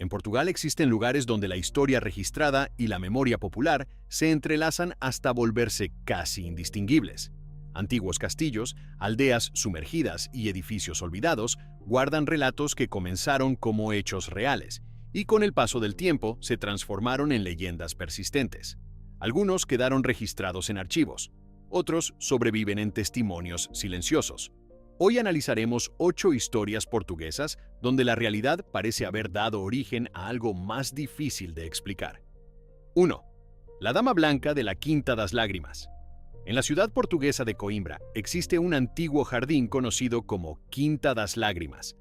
En Portugal existen lugares donde la historia registrada y la memoria popular se entrelazan hasta volverse casi indistinguibles. Antiguos castillos, aldeas sumergidas y edificios olvidados guardan relatos que comenzaron como hechos reales y con el paso del tiempo se transformaron en leyendas persistentes. Algunos quedaron registrados en archivos, otros sobreviven en testimonios silenciosos. Hoy analizaremos 8 historias portuguesas donde la realidad parece haber dado origen a algo más difícil de explicar. 1. La Dama Blanca de la Quinta das Lágrimas. En la ciudad portuguesa de Coimbra existe un antiguo jardín conocido como Quinta das Lágrimas.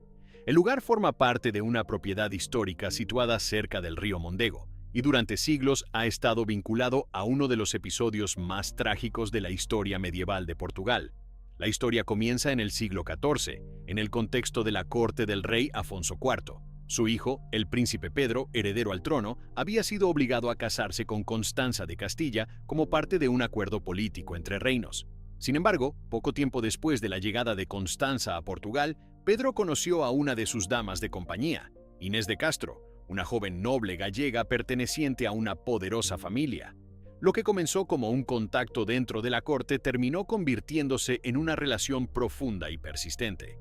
El lugar forma parte de una propiedad histórica situada cerca del río Mondego y durante siglos ha estado vinculado a uno de los episodios más trágicos de la historia medieval de Portugal. La historia comienza en el siglo XIV, en el contexto de la corte del rey Afonso IV. Su hijo, el príncipe Pedro, heredero al trono, había sido obligado a casarse con Constanza de Castilla como parte de un acuerdo político entre reinos. Sin embargo, poco tiempo después de la llegada de Constanza a Portugal, Pedro conoció a una de sus damas de compañía, Inés de Castro, una joven noble gallega perteneciente a una poderosa familia. Lo que comenzó como un contacto dentro de la corte terminó convirtiéndose en una relación profunda y persistente.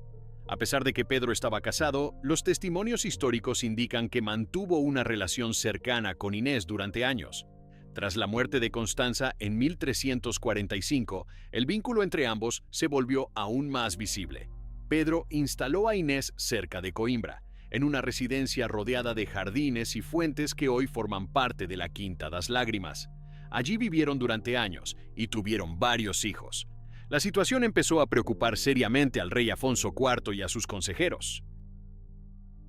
A pesar de que Pedro estaba casado, los testimonios históricos indican que mantuvo una relación cercana con Inés durante años. Tras la muerte de Constanza en 1345, el vínculo entre ambos se volvió aún más visible. Pedro instaló a Inés cerca de Coimbra, en una residencia rodeada de jardines y fuentes que hoy forman parte de la Quinta das Lágrimas. Allí vivieron durante años y tuvieron varios hijos. La situación empezó a preocupar seriamente al rey Afonso IV y a sus consejeros.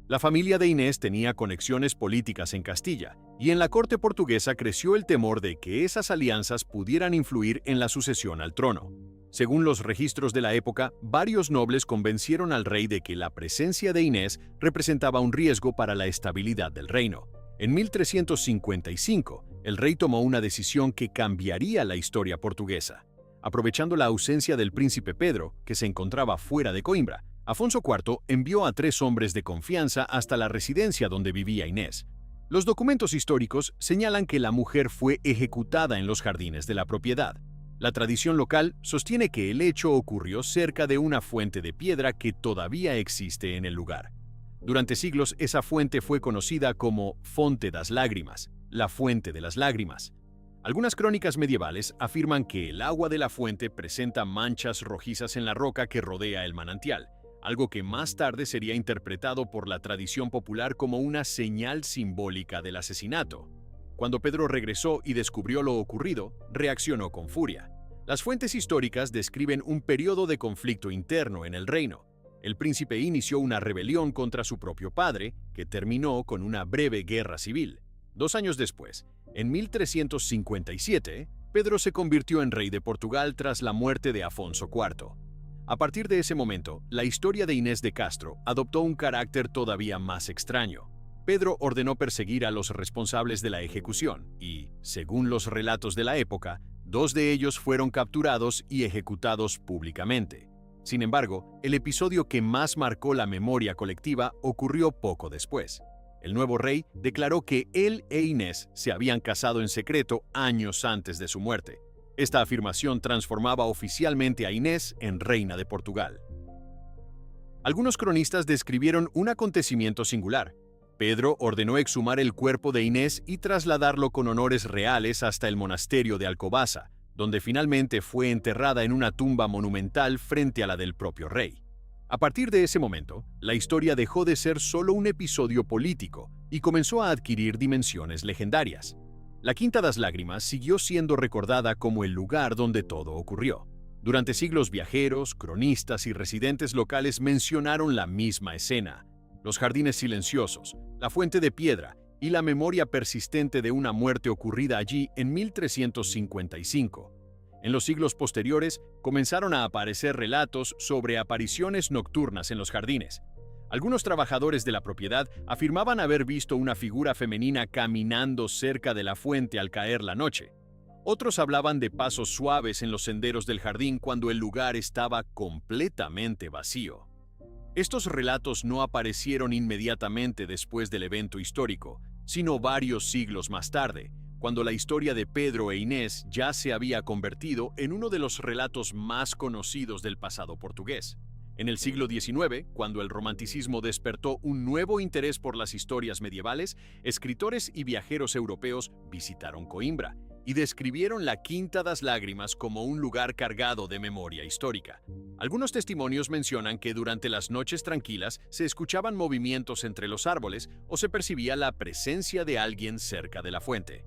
La familia de Inés tenía conexiones políticas en Castilla, y en la corte portuguesa creció el temor de que esas alianzas pudieran influir en la sucesión al trono. Según los registros de la época, varios nobles convencieron al rey de que la presencia de Inés representaba un riesgo para la estabilidad del reino. En 1355, el rey tomó una decisión que cambiaría la historia portuguesa. Aprovechando la ausencia del príncipe Pedro, que se encontraba fuera de Coimbra, Afonso IV envió a 3 hombres de confianza hasta la residencia donde vivía Inés. Los documentos históricos señalan que la mujer fue ejecutada en los jardines de la propiedad. La tradición local sostiene que el hecho ocurrió cerca de una fuente de piedra que todavía existe en el lugar. Durante siglos, esa fuente fue conocida como Fonte das Lágrimas, la fuente de las lágrimas. Algunas crónicas medievales afirman que el agua de la fuente presenta manchas rojizas en la roca que rodea el manantial, algo que más tarde sería interpretado por la tradición popular como una señal simbólica del asesinato. Cuando Pedro regresó y descubrió lo ocurrido, reaccionó con furia. Las fuentes históricas describen un periodo de conflicto interno en el reino. El príncipe inició una rebelión contra su propio padre, que terminó con una breve guerra civil. 2 años después, en 1357, Pedro se convirtió en rey de Portugal tras la muerte de Afonso IV. A partir de ese momento, la historia de Inés de Castro adoptó un carácter todavía más extraño. Pedro ordenó perseguir a los responsables de la ejecución y, según los relatos de la época, 2 de ellos fueron capturados y ejecutados públicamente. Sin embargo, el episodio que más marcó la memoria colectiva ocurrió poco después. El nuevo rey declaró que él e Inés se habían casado en secreto años antes de su muerte. Esta afirmación transformaba oficialmente a Inés en reina de Portugal. Algunos cronistas describieron un acontecimiento singular. Pedro ordenó exhumar el cuerpo de Inés y trasladarlo con honores reales hasta el monasterio de Alcobaça, donde finalmente fue enterrada en una tumba monumental frente a la del propio rey. A partir de ese momento, la historia dejó de ser solo un episodio político y comenzó a adquirir dimensiones legendarias. La Quinta das Lágrimas siguió siendo recordada como el lugar donde todo ocurrió. Durante siglos, viajeros, cronistas y residentes locales mencionaron la misma escena: los jardines silenciosos, la fuente de piedra y la memoria persistente de una muerte ocurrida allí en 1355. En los siglos posteriores, comenzaron a aparecer relatos sobre apariciones nocturnas en los jardines. Algunos trabajadores de la propiedad afirmaban haber visto una figura femenina caminando cerca de la fuente al caer la noche. Otros hablaban de pasos suaves en los senderos del jardín cuando el lugar estaba completamente vacío. Estos relatos no aparecieron inmediatamente después del evento histórico, sino varios siglos más tarde, cuando la historia de Pedro e Inés ya se había convertido en uno de los relatos más conocidos del pasado portugués. En el siglo XIX, cuando el romanticismo despertó un nuevo interés por las historias medievales, escritores y viajeros europeos visitaron Coimbra y describieron la Quinta das Lágrimas como un lugar cargado de memoria histórica. Algunos testimonios mencionan que durante las noches tranquilas se escuchaban movimientos entre los árboles o se percibía la presencia de alguien cerca de la fuente.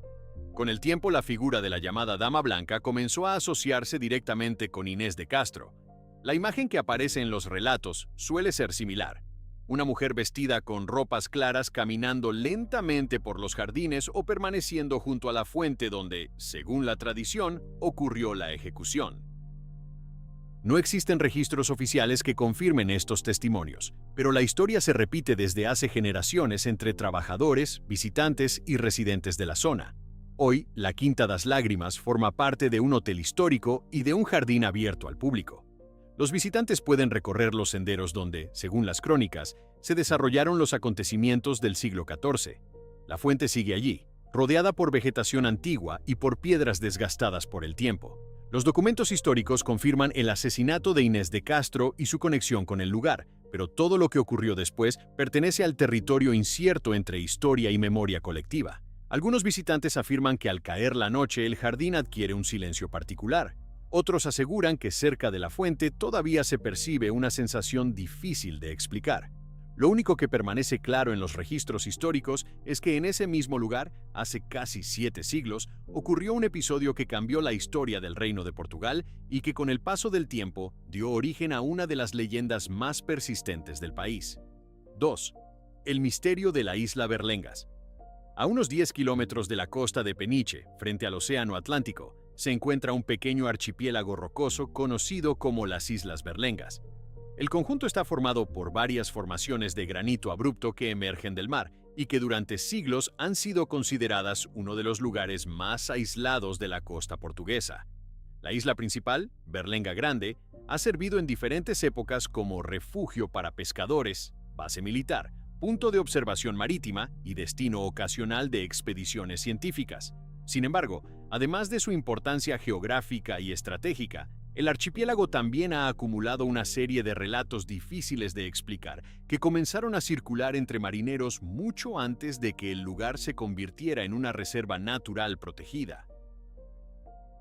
Con el tiempo, la figura de la llamada Dama Blanca comenzó a asociarse directamente con Inés de Castro. La imagen que aparece en los relatos suele ser similar. Una mujer vestida con ropas claras caminando lentamente por los jardines o permaneciendo junto a la fuente donde, según la tradición, ocurrió la ejecución. No existen registros oficiales que confirmen estos testimonios, pero la historia se repite desde hace generaciones entre trabajadores, visitantes y residentes de la zona. Hoy, la Quinta das Lágrimas forma parte de un hotel histórico y de un jardín abierto al público. Los visitantes pueden recorrer los senderos donde, según las crónicas, se desarrollaron los acontecimientos del siglo XIV. La fuente sigue allí, rodeada por vegetación antigua y por piedras desgastadas por el tiempo. Los documentos históricos confirman el asesinato de Inés de Castro y su conexión con el lugar, pero todo lo que ocurrió después pertenece al territorio incierto entre historia y memoria colectiva. Algunos visitantes afirman que al caer la noche el jardín adquiere un silencio particular. Otros aseguran que cerca de la fuente todavía se percibe una sensación difícil de explicar. Lo único que permanece claro en los registros históricos es que en ese mismo lugar, hace casi 7 siglos, ocurrió un episodio que cambió la historia del Reino de Portugal y que con el paso del tiempo dio origen a una de las leyendas más persistentes del país. 2. El misterio de la isla Berlengas. A unos 10 kilómetros de la costa de Peniche, frente al Océano Atlántico, se encuentra un pequeño archipiélago rocoso conocido como las Islas Berlengas. El conjunto está formado por varias formaciones de granito abrupto que emergen del mar y que durante siglos han sido consideradas uno de los lugares más aislados de la costa portuguesa. La isla principal, Berlenga Grande, ha servido en diferentes épocas como refugio para pescadores, base militar, punto de observación marítima y destino ocasional de expediciones científicas. Sin embargo, además de su importancia geográfica y estratégica, el archipiélago también ha acumulado una serie de relatos difíciles de explicar que comenzaron a circular entre marineros mucho antes de que el lugar se convirtiera en una reserva natural protegida.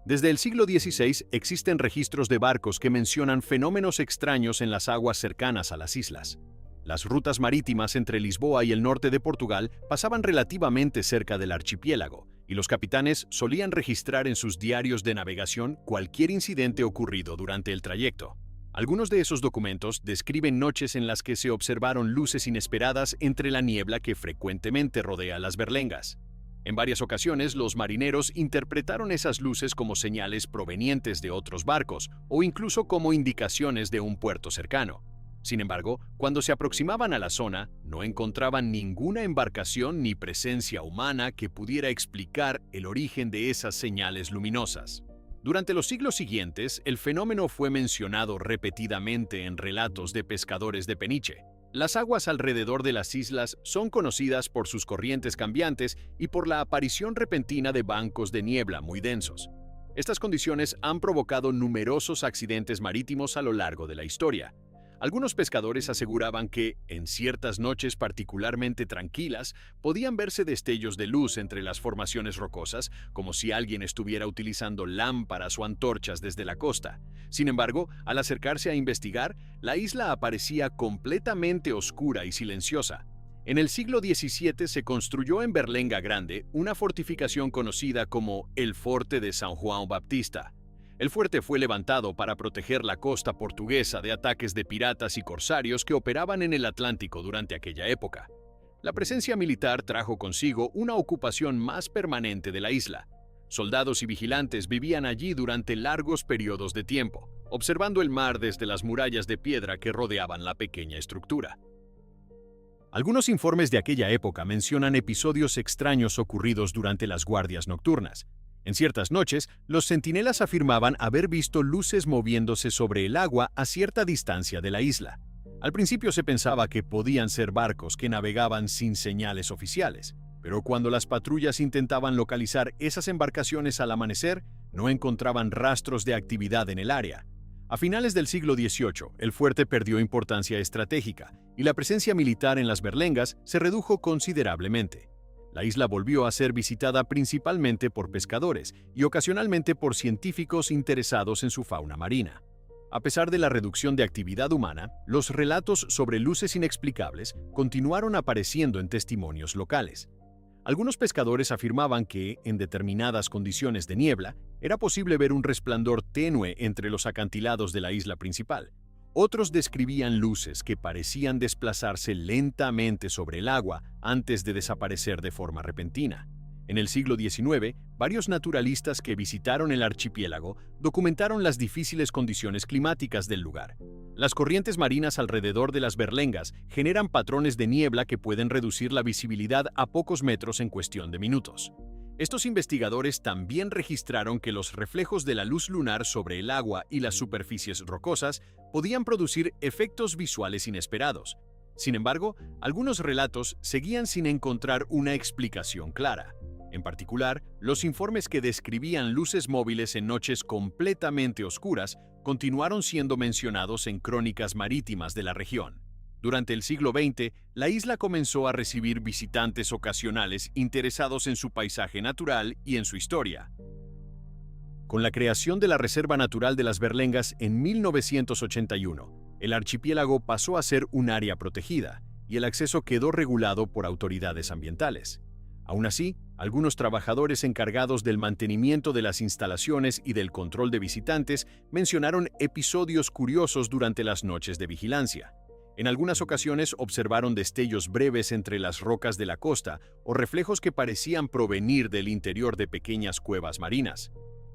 Desde el siglo XVI existen registros de barcos que mencionan fenómenos extraños en las aguas cercanas a las islas. Las rutas marítimas entre Lisboa y el norte de Portugal pasaban relativamente cerca del archipiélago, y los capitanes solían registrar en sus diarios de navegación cualquier incidente ocurrido durante el trayecto. Algunos de esos documentos describen noches en las que se observaron luces inesperadas entre la niebla que frecuentemente rodea las berlengas. En varias ocasiones, los marineros interpretaron esas luces como señales provenientes de otros barcos o incluso como indicaciones de un puerto cercano. Sin embargo, cuando se aproximaban a la zona, no encontraban ninguna embarcación ni presencia humana que pudiera explicar el origen de esas señales luminosas. Durante los siglos siguientes, el fenómeno fue mencionado repetidamente en relatos de pescadores de Peniche. Las aguas alrededor de las islas son conocidas por sus corrientes cambiantes y por la aparición repentina de bancos de niebla muy densos. Estas condiciones han provocado numerosos accidentes marítimos a lo largo de la historia. Algunos pescadores aseguraban que, en ciertas noches particularmente tranquilas, podían verse destellos de luz entre las formaciones rocosas, como si alguien estuviera utilizando lámparas o antorchas desde la costa. Sin embargo, al acercarse a investigar, la isla aparecía completamente oscura y silenciosa. En el siglo XVII se construyó en Berlenga Grande una fortificación conocida como el Forte de São João Baptista. El fuerte fue levantado para proteger la costa portuguesa de ataques de piratas y corsarios que operaban en el Atlántico durante aquella época. La presencia militar trajo consigo una ocupación más permanente de la isla. Soldados y vigilantes vivían allí durante largos periodos de tiempo, observando el mar desde las murallas de piedra que rodeaban la pequeña estructura. Algunos informes de aquella época mencionan episodios extraños ocurridos durante las guardias nocturnas. En ciertas noches, los centinelas afirmaban haber visto luces moviéndose sobre el agua a cierta distancia de la isla. Al principio se pensaba que podían ser barcos que navegaban sin señales oficiales, pero cuando las patrullas intentaban localizar esas embarcaciones al amanecer, no encontraban rastros de actividad en el área. A finales del siglo XVIII, el fuerte perdió importancia estratégica y la presencia militar en las berlengas se redujo considerablemente. La isla volvió a ser visitada principalmente por pescadores y ocasionalmente por científicos interesados en su fauna marina. A pesar de la reducción de actividad humana, los relatos sobre luces inexplicables continuaron apareciendo en testimonios locales. Algunos pescadores afirmaban que, en determinadas condiciones de niebla, era posible ver un resplandor tenue entre los acantilados de la isla principal. Otros describían luces que parecían desplazarse lentamente sobre el agua antes de desaparecer de forma repentina. En el siglo XIX, varios naturalistas que visitaron el archipiélago documentaron las difíciles condiciones climáticas del lugar. Las corrientes marinas alrededor de las berlengas generan patrones de niebla que pueden reducir la visibilidad a pocos metros en cuestión de minutos. Estos investigadores también registraron que los reflejos de la luz lunar sobre el agua y las superficies rocosas podían producir efectos visuales inesperados. Sin embargo, algunos relatos seguían sin encontrar una explicación clara. En particular, los informes que describían luces móviles en noches completamente oscuras continuaron siendo mencionados en crónicas marítimas de la región. Durante el siglo XX, la isla comenzó a recibir visitantes ocasionales interesados en su paisaje natural y en su historia. Con la creación de la Reserva Natural de las Berlengas en 1981, el archipiélago pasó a ser un área protegida y el acceso quedó regulado por autoridades ambientales. Aún así, algunos trabajadores encargados del mantenimiento de las instalaciones y del control de visitantes mencionaron episodios curiosos durante las noches de vigilancia. En algunas ocasiones observaron destellos breves entre las rocas de la costa o reflejos que parecían provenir del interior de pequeñas cuevas marinas.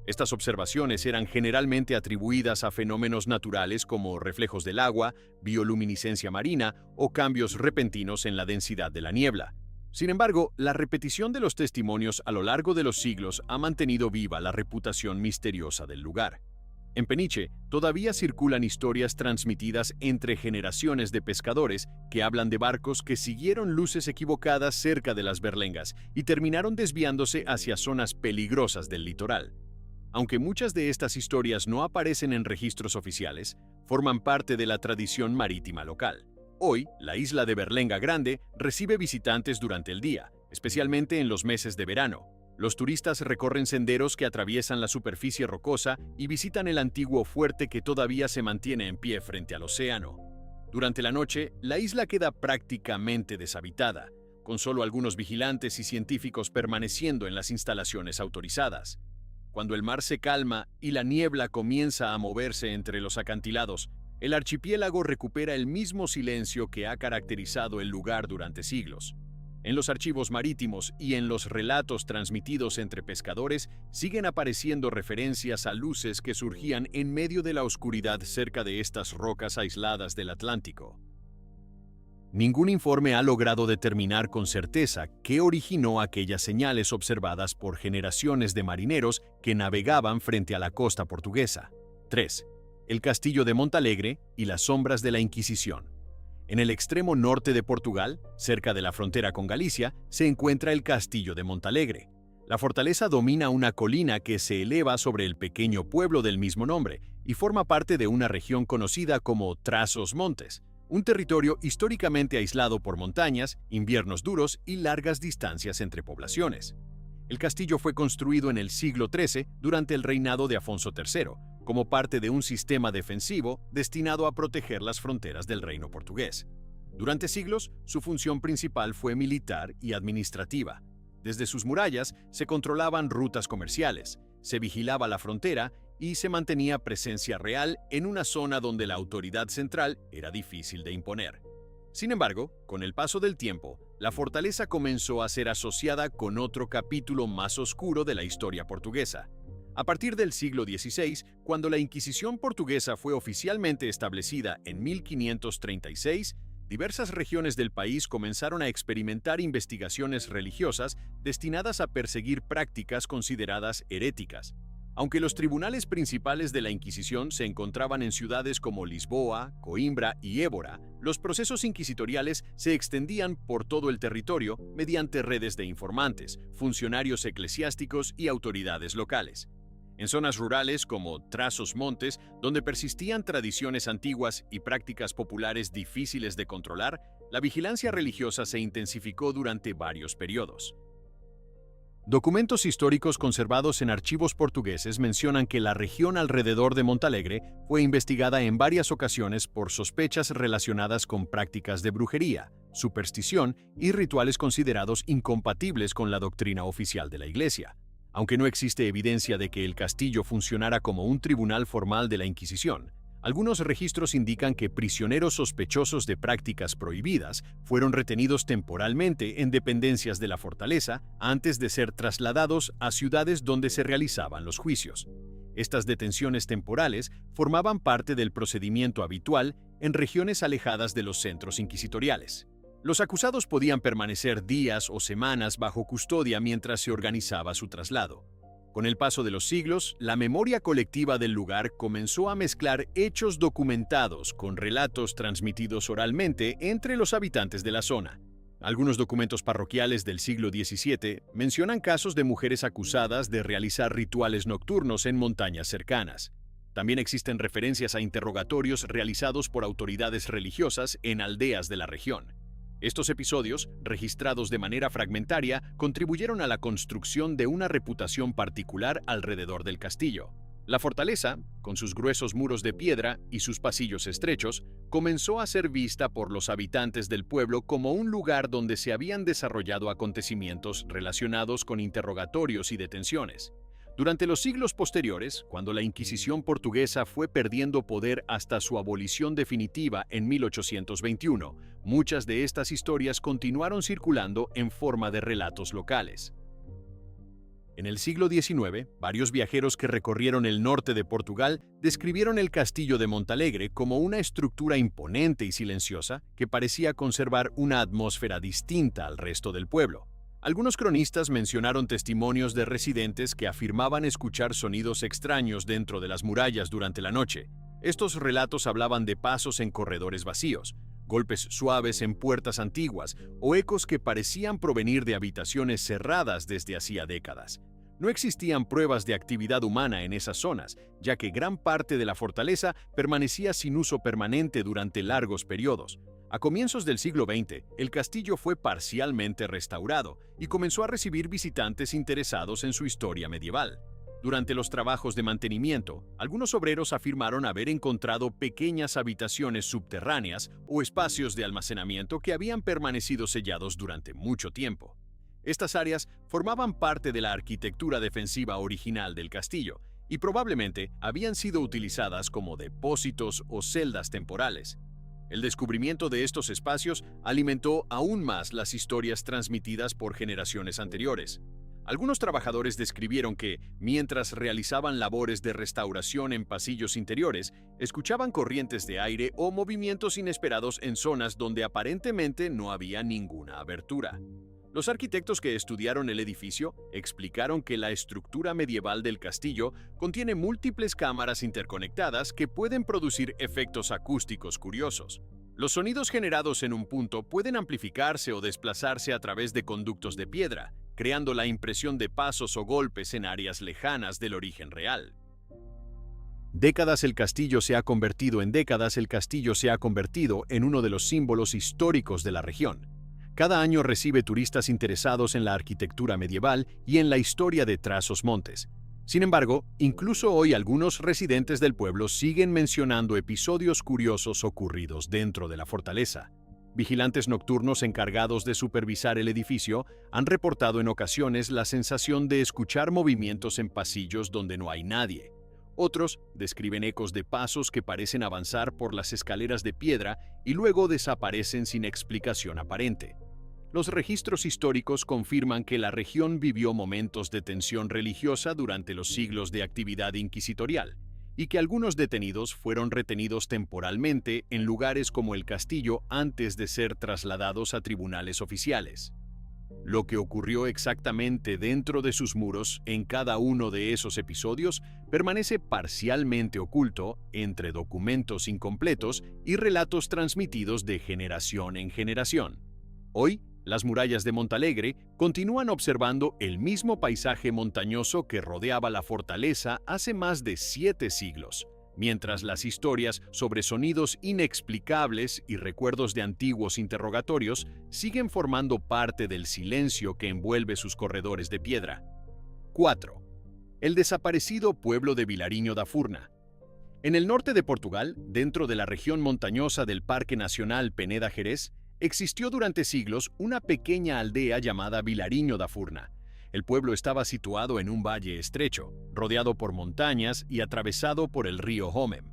Estas observaciones eran generalmente atribuidas a fenómenos naturales como reflejos del agua, bioluminiscencia marina o cambios repentinos en la densidad de la niebla. Sin embargo, la repetición de los testimonios a lo largo de los siglos ha mantenido viva la reputación misteriosa del lugar. En Peniche, todavía circulan historias transmitidas entre generaciones de pescadores que hablan de barcos que siguieron luces equivocadas cerca de las berlengas y terminaron desviándose hacia zonas peligrosas del litoral. Aunque muchas de estas historias no aparecen en registros oficiales, forman parte de la tradición marítima local. Hoy, la isla de Berlenga Grande recibe visitantes durante el día, especialmente en los meses de verano. Los turistas recorren senderos que atraviesan la superficie rocosa y visitan el antiguo fuerte que todavía se mantiene en pie frente al océano. Durante la noche, la isla queda prácticamente deshabitada, con solo algunos vigilantes y científicos permaneciendo en las instalaciones autorizadas. Cuando el mar se calma y la niebla comienza a moverse entre los acantilados, el archipiélago recupera el mismo silencio que ha caracterizado el lugar durante siglos. En los archivos marítimos y en los relatos transmitidos entre pescadores siguen apareciendo referencias a luces que surgían en medio de la oscuridad cerca de estas rocas aisladas del Atlántico. Ningún informe ha logrado determinar con certeza qué originó aquellas señales observadas por generaciones de marineros que navegaban frente a la costa portuguesa. 3. El castillo de Montalegre y las sombras de la Inquisición. En el extremo norte de Portugal, cerca de la frontera con Galicia, se encuentra el castillo de Montalegre. La fortaleza domina una colina que se eleva sobre el pequeño pueblo del mismo nombre y forma parte de una región conocida como Trás-os-Montes, un territorio históricamente aislado por montañas, inviernos duros y largas distancias entre poblaciones. El castillo fue construido en el siglo XIII durante el reinado de Afonso III, como parte de un sistema defensivo destinado a proteger las fronteras del reino portugués. Durante siglos, su función principal fue militar y administrativa. Desde sus murallas se controlaban rutas comerciales, se vigilaba la frontera y se mantenía presencia real en una zona donde la autoridad central era difícil de imponer. Sin embargo, con el paso del tiempo, la fortaleza comenzó a ser asociada con otro capítulo más oscuro de la historia portuguesa. A partir del siglo XVI, cuando la Inquisición portuguesa fue oficialmente establecida en 1536, diversas regiones del país comenzaron a experimentar investigaciones religiosas destinadas a perseguir prácticas consideradas heréticas. Aunque los tribunales principales de la Inquisición se encontraban en ciudades como Lisboa, Coimbra y Évora, los procesos inquisitoriales se extendían por todo el territorio mediante redes de informantes, funcionarios eclesiásticos y autoridades locales. En zonas rurales como Trás-os-Montes, donde persistían tradiciones antiguas y prácticas populares difíciles de controlar, la vigilancia religiosa se intensificó durante varios periodos. Documentos históricos conservados en archivos portugueses mencionan que la región alrededor de Montalegre fue investigada en varias ocasiones por sospechas relacionadas con prácticas de brujería, superstición y rituales considerados incompatibles con la doctrina oficial de la Iglesia. Aunque no existe evidencia de que el castillo funcionara como un tribunal formal de la Inquisición, algunos registros indican que prisioneros sospechosos de prácticas prohibidas fueron retenidos temporalmente en dependencias de la fortaleza antes de ser trasladados a ciudades donde se realizaban los juicios. Estas detenciones temporales formaban parte del procedimiento habitual en regiones alejadas de los centros inquisitoriales. Los acusados podían permanecer días o semanas bajo custodia mientras se organizaba su traslado. Con el paso de los siglos, la memoria colectiva del lugar comenzó a mezclar hechos documentados con relatos transmitidos oralmente entre los habitantes de la zona. Algunos documentos parroquiales del siglo XVII mencionan casos de mujeres acusadas de realizar rituales nocturnos en montañas cercanas. También existen referencias a interrogatorios realizados por autoridades religiosas en aldeas de la región. Estos episodios, registrados de manera fragmentaria, contribuyeron a la construcción de una reputación particular alrededor del castillo. La fortaleza, con sus gruesos muros de piedra y sus pasillos estrechos, comenzó a ser vista por los habitantes del pueblo como un lugar donde se habían desarrollado acontecimientos relacionados con interrogatorios y detenciones. Durante los siglos posteriores, cuando la Inquisición portuguesa fue perdiendo poder hasta su abolición definitiva en 1821, muchas de estas historias continuaron circulando en forma de relatos locales. En el siglo XIX, varios viajeros que recorrieron el norte de Portugal describieron el castillo de Montalegre como una estructura imponente y silenciosa que parecía conservar una atmósfera distinta al resto del pueblo. Algunos cronistas mencionaron testimonios de residentes que afirmaban escuchar sonidos extraños dentro de las murallas durante la noche. Estos relatos hablaban de pasos en corredores vacíos, golpes suaves en puertas antiguas o ecos que parecían provenir de habitaciones cerradas desde hacía décadas. No existían pruebas de actividad humana en esas zonas, ya que gran parte de la fortaleza permanecía sin uso permanente durante largos periodos. A comienzos del siglo XX, el castillo fue parcialmente restaurado y comenzó a recibir visitantes interesados en su historia medieval. Durante los trabajos de mantenimiento, algunos obreros afirmaron haber encontrado pequeñas habitaciones subterráneas o espacios de almacenamiento que habían permanecido sellados durante mucho tiempo. Estas áreas formaban parte de la arquitectura defensiva original del castillo y probablemente habían sido utilizadas como depósitos o celdas temporales. El descubrimiento de estos espacios alimentó aún más las historias transmitidas por generaciones anteriores. Algunos trabajadores describieron que, mientras realizaban labores de restauración en pasillos interiores, escuchaban corrientes de aire o movimientos inesperados en zonas donde aparentemente no había ninguna abertura. Los arquitectos que estudiaron el edificio explicaron que la estructura medieval del castillo contiene múltiples cámaras interconectadas que pueden producir efectos acústicos curiosos. Los sonidos generados en un punto pueden amplificarse o desplazarse a través de conductos de piedra, creando la impresión de pasos o golpes en áreas lejanas del origen real. Décadas el castillo se ha convertido en uno de los símbolos históricos de la región. Cada año recibe turistas interesados en la arquitectura medieval y en la historia de Trás-os-Montes. Sin embargo, incluso hoy algunos residentes del pueblo siguen mencionando episodios curiosos ocurridos dentro de la fortaleza. Vigilantes nocturnos encargados de supervisar el edificio han reportado en ocasiones la sensación de escuchar movimientos en pasillos donde no hay nadie. Otros describen ecos de pasos que parecen avanzar por las escaleras de piedra y luego desaparecen sin explicación aparente. Los registros históricos confirman que la región vivió momentos de tensión religiosa durante los siglos de actividad inquisitorial y que algunos detenidos fueron retenidos temporalmente en lugares como el castillo antes de ser trasladados a tribunales oficiales. Lo que ocurrió exactamente dentro de sus muros en cada uno de esos episodios permanece parcialmente oculto entre documentos incompletos y relatos transmitidos de generación en generación. Hoy, las murallas de Montalegre continúan observando el mismo paisaje montañoso que rodeaba la fortaleza hace más de 7 siglos, mientras las historias sobre sonidos inexplicables y recuerdos de antiguos interrogatorios siguen formando parte del silencio que envuelve sus corredores de piedra. 4. El desaparecido pueblo de Vilariño da Furna. En el norte de Portugal, dentro de la región montañosa del Parque Nacional Peneda Gerês, existió durante siglos una pequeña aldea llamada Vilariño da Furna. El pueblo estaba situado en un valle estrecho, rodeado por montañas y atravesado por el río Homem.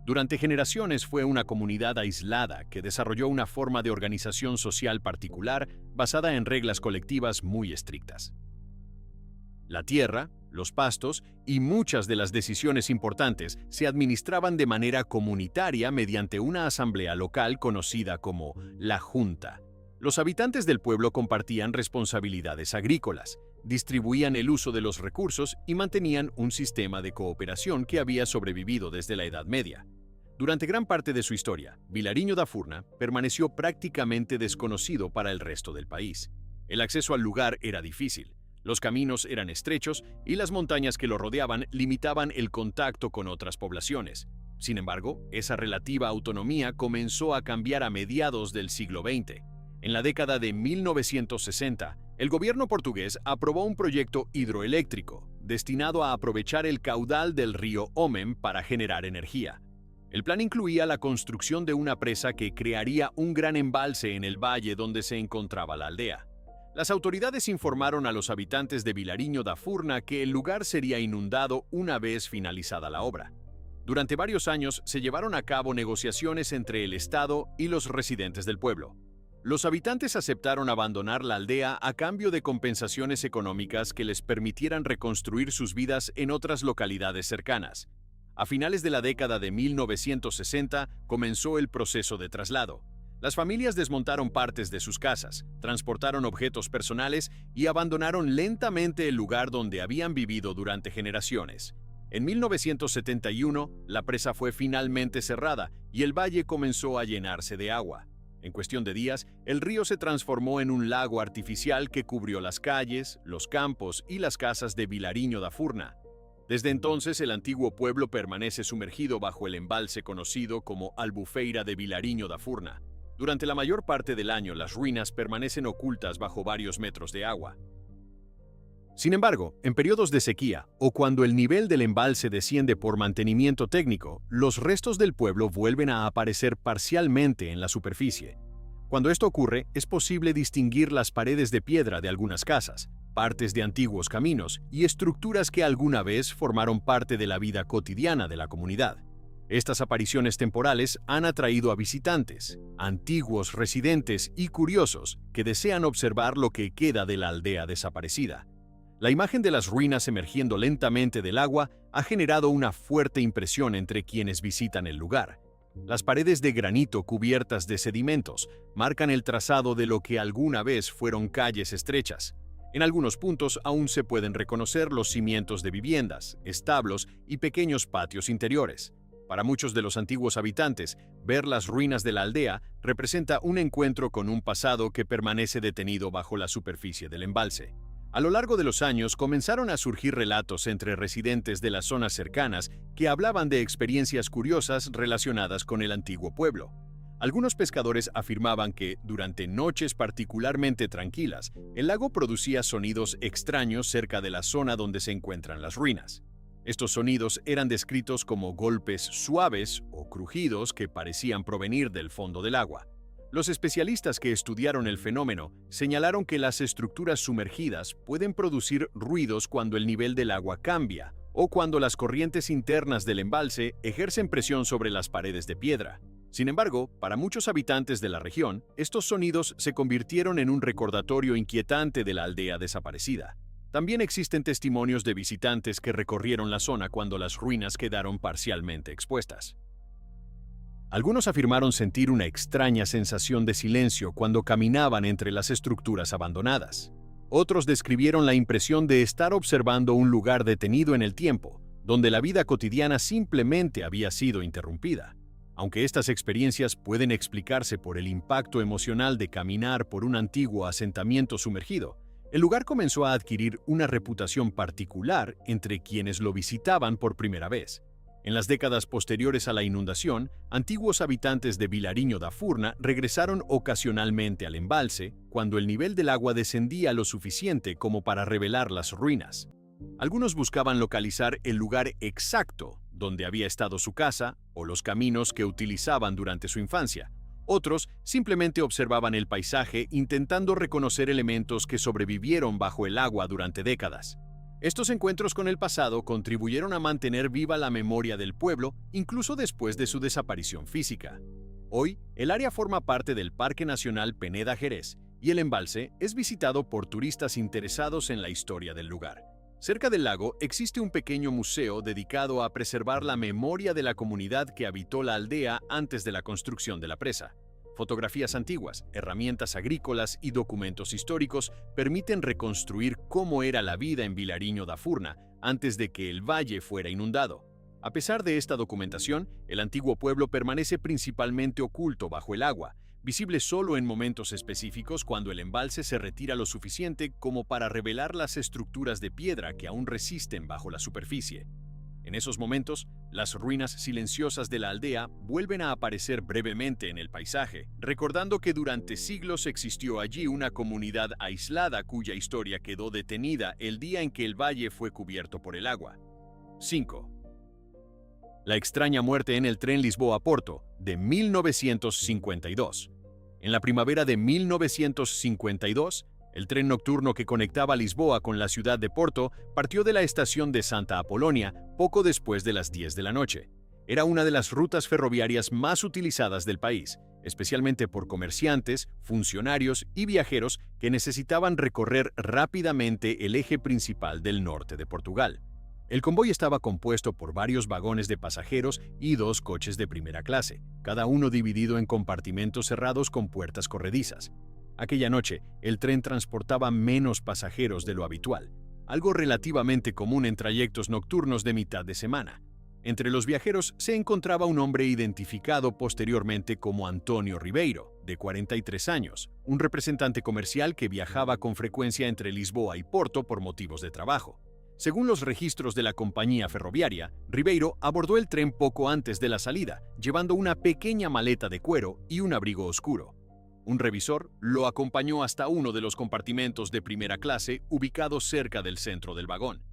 Durante generaciones fue una comunidad aislada que desarrolló una forma de organización social particular basada en reglas colectivas muy estrictas. La tierra, los pastos y muchas de las decisiones importantes se administraban de manera comunitaria mediante una asamblea local conocida como la Junta. Los habitantes del pueblo compartían responsabilidades agrícolas, distribuían el uso de los recursos y mantenían un sistema de cooperación que había sobrevivido desde la Edad Media. Durante gran parte de su historia, Vilariño da Furna permaneció prácticamente desconocido para el resto del país. El acceso al lugar era difícil. Los caminos eran estrechos y las montañas que lo rodeaban limitaban el contacto con otras poblaciones. Sin embargo, esa relativa autonomía comenzó a cambiar a mediados del siglo XX. En la década de 1960, el gobierno portugués aprobó un proyecto hidroeléctrico destinado a aprovechar el caudal del río Homem para generar energía. El plan incluía la construcción de una presa que crearía un gran embalse en el valle donde se encontraba la aldea. Las autoridades informaron a los habitantes de Vilariño da Furna que el lugar sería inundado una vez finalizada la obra. Durante varios años se llevaron a cabo negociaciones entre el Estado y los residentes del pueblo. Los habitantes aceptaron abandonar la aldea a cambio de compensaciones económicas que les permitieran reconstruir sus vidas en otras localidades cercanas. A finales de la década de 1960 comenzó el proceso de traslado. Las familias desmontaron partes de sus casas, transportaron objetos personales y abandonaron lentamente el lugar donde habían vivido durante generaciones. En 1971, la presa fue finalmente cerrada y el valle comenzó a llenarse de agua. En cuestión de días, el río se transformó en un lago artificial que cubrió las calles, los campos y las casas de Vilariño da Furna. Desde entonces, el antiguo pueblo permanece sumergido bajo el embalse conocido como Albufeira de Vilariño da Furna. Durante la mayor parte del año, las ruinas permanecen ocultas bajo varios metros de agua. Sin embargo, en periodos de sequía o cuando el nivel del embalse desciende por mantenimiento técnico, los restos del pueblo vuelven a aparecer parcialmente en la superficie. Cuando esto ocurre, es posible distinguir las paredes de piedra de algunas casas, partes de antiguos caminos y estructuras que alguna vez formaron parte de la vida cotidiana de la comunidad. Estas apariciones temporales han atraído a visitantes, antiguos residentes y curiosos que desean observar lo que queda de la aldea desaparecida. La imagen de las ruinas emergiendo lentamente del agua ha generado una fuerte impresión entre quienes visitan el lugar. Las paredes de granito cubiertas de sedimentos marcan el trazado de lo que alguna vez fueron calles estrechas. En algunos puntos aún se pueden reconocer los cimientos de viviendas, establos y pequeños patios interiores. Para muchos de los antiguos habitantes, ver las ruinas de la aldea representa un encuentro con un pasado que permanece detenido bajo la superficie del embalse. A lo largo de los años comenzaron a surgir relatos entre residentes de las zonas cercanas que hablaban de experiencias curiosas relacionadas con el antiguo pueblo. Algunos pescadores afirmaban que, durante noches particularmente tranquilas, el lago producía sonidos extraños cerca de la zona donde se encuentran las ruinas. Estos sonidos eran descritos como golpes suaves o crujidos que parecían provenir del fondo del agua. Los especialistas que estudiaron el fenómeno señalaron que las estructuras sumergidas pueden producir ruidos cuando el nivel del agua cambia o cuando las corrientes internas del embalse ejercen presión sobre las paredes de piedra. Sin embargo, para muchos habitantes de la región, estos sonidos se convirtieron en un recordatorio inquietante de la aldea desaparecida. También existen testimonios de visitantes que recorrieron la zona cuando las ruinas quedaron parcialmente expuestas. Algunos afirmaron sentir una extraña sensación de silencio cuando caminaban entre las estructuras abandonadas. Otros describieron la impresión de estar observando un lugar detenido en el tiempo, donde la vida cotidiana simplemente había sido interrumpida. Aunque estas experiencias pueden explicarse por el impacto emocional de caminar por un antiguo asentamiento sumergido, el lugar comenzó a adquirir una reputación particular entre quienes lo visitaban por primera vez. En las décadas posteriores a la inundación, antiguos habitantes de Vilariño da Furna regresaron ocasionalmente al embalse cuando el nivel del agua descendía lo suficiente como para revelar las ruinas. Algunos buscaban localizar el lugar exacto donde había estado su casa o los caminos que utilizaban durante su infancia. Otros simplemente observaban el paisaje intentando reconocer elementos que sobrevivieron bajo el agua durante décadas. Estos encuentros con el pasado contribuyeron a mantener viva la memoria del pueblo incluso después de su desaparición física. Hoy, el área forma parte del Parque Nacional Peneda Gerês y el embalse es visitado por turistas interesados en la historia del lugar. Cerca del lago existe un pequeño museo dedicado a preservar la memoria de la comunidad que habitó la aldea antes de la construcción de la presa. Fotografías antiguas, herramientas agrícolas y documentos históricos permiten reconstruir cómo era la vida en Vilariño da Furna antes de que el valle fuera inundado. A pesar de esta documentación, el antiguo pueblo permanece principalmente oculto bajo el agua, visible solo en momentos específicos cuando el embalse se retira lo suficiente como para revelar las estructuras de piedra que aún resisten bajo la superficie. En esos momentos, las ruinas silenciosas de la aldea vuelven a aparecer brevemente en el paisaje, recordando que durante siglos existió allí una comunidad aislada cuya historia quedó detenida el día en que el valle fue cubierto por el agua. 5. La extraña muerte en el tren Lisboa-Porto, de 1952. En la primavera de 1952, el tren nocturno que conectaba Lisboa con la ciudad de Porto partió de la estación de Santa Apolonia poco después de las 10 de la noche. Era una de las rutas ferroviarias más utilizadas del país, especialmente por comerciantes, funcionarios y viajeros que necesitaban recorrer rápidamente el eje principal del norte de Portugal. El convoy estaba compuesto por varios vagones de pasajeros y 2 coches de primera clase, cada uno dividido en compartimentos cerrados con puertas corredizas. Aquella noche, el tren transportaba menos pasajeros de lo habitual, algo relativamente común en trayectos nocturnos de mitad de semana. Entre los viajeros se encontraba un hombre identificado posteriormente como Antonio Ribeiro, de 43 años, un representante comercial que viajaba con frecuencia entre Lisboa y Porto por motivos de trabajo. Según los registros de la compañía ferroviaria, Ribeiro abordó el tren poco antes de la salida, llevando una pequeña maleta de cuero y un abrigo oscuro. Un revisor lo acompañó hasta uno de los compartimentos de primera clase ubicados cerca del centro del vagón.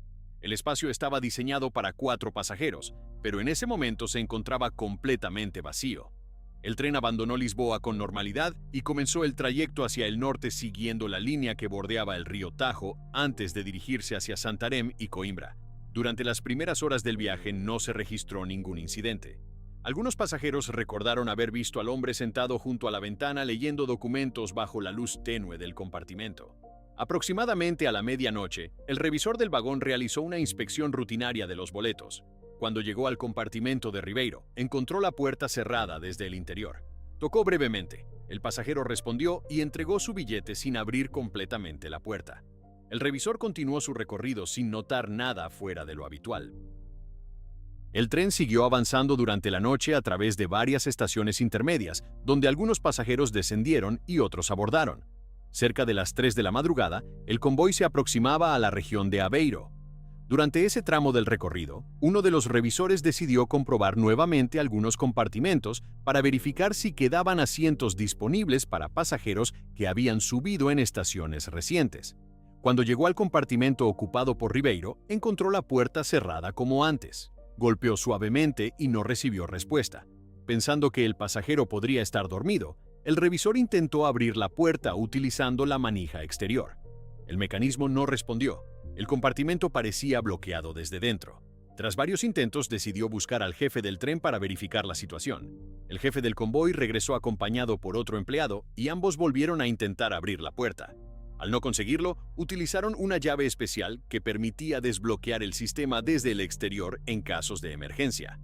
El espacio estaba diseñado para 4 pasajeros, pero en ese momento se encontraba completamente vacío. El tren abandonó Lisboa con normalidad y comenzó el trayecto hacia el norte siguiendo la línea que bordeaba el río Tajo antes de dirigirse hacia Santarém y Coimbra. Durante las primeras horas del viaje no se registró ningún incidente. Algunos pasajeros recordaron haber visto al hombre sentado junto a la ventana leyendo documentos bajo la luz tenue del compartimento. Aproximadamente a la medianoche, el revisor del vagón realizó una inspección rutinaria de los boletos. Cuando llegó al compartimento de Ribeiro, encontró la puerta cerrada desde el interior. Tocó brevemente. El pasajero respondió y entregó su billete sin abrir completamente la puerta. El revisor continuó su recorrido sin notar nada fuera de lo habitual. El tren siguió avanzando durante la noche a través de varias estaciones intermedias, donde algunos pasajeros descendieron y otros abordaron. Cerca de las 3 de la madrugada, el convoy se aproximaba a la región de Aveiro. Durante ese tramo del recorrido, uno de los revisores decidió comprobar nuevamente algunos compartimentos para verificar si quedaban asientos disponibles para pasajeros que habían subido en estaciones recientes. Cuando llegó al compartimento ocupado por Ribeiro, encontró la puerta cerrada como antes. Golpeó suavemente y no recibió respuesta. Pensando que el pasajero podría estar dormido, el revisor intentó abrir la puerta utilizando la manija exterior. El mecanismo no respondió. El compartimento parecía bloqueado desde dentro. Tras varios intentos, decidió buscar al jefe del tren para verificar la situación. El jefe del convoy regresó acompañado por otro empleado y ambos volvieron a intentar abrir la puerta. Al no conseguirlo, utilizaron una llave especial que permitía desbloquear el sistema desde el exterior en casos de emergencia.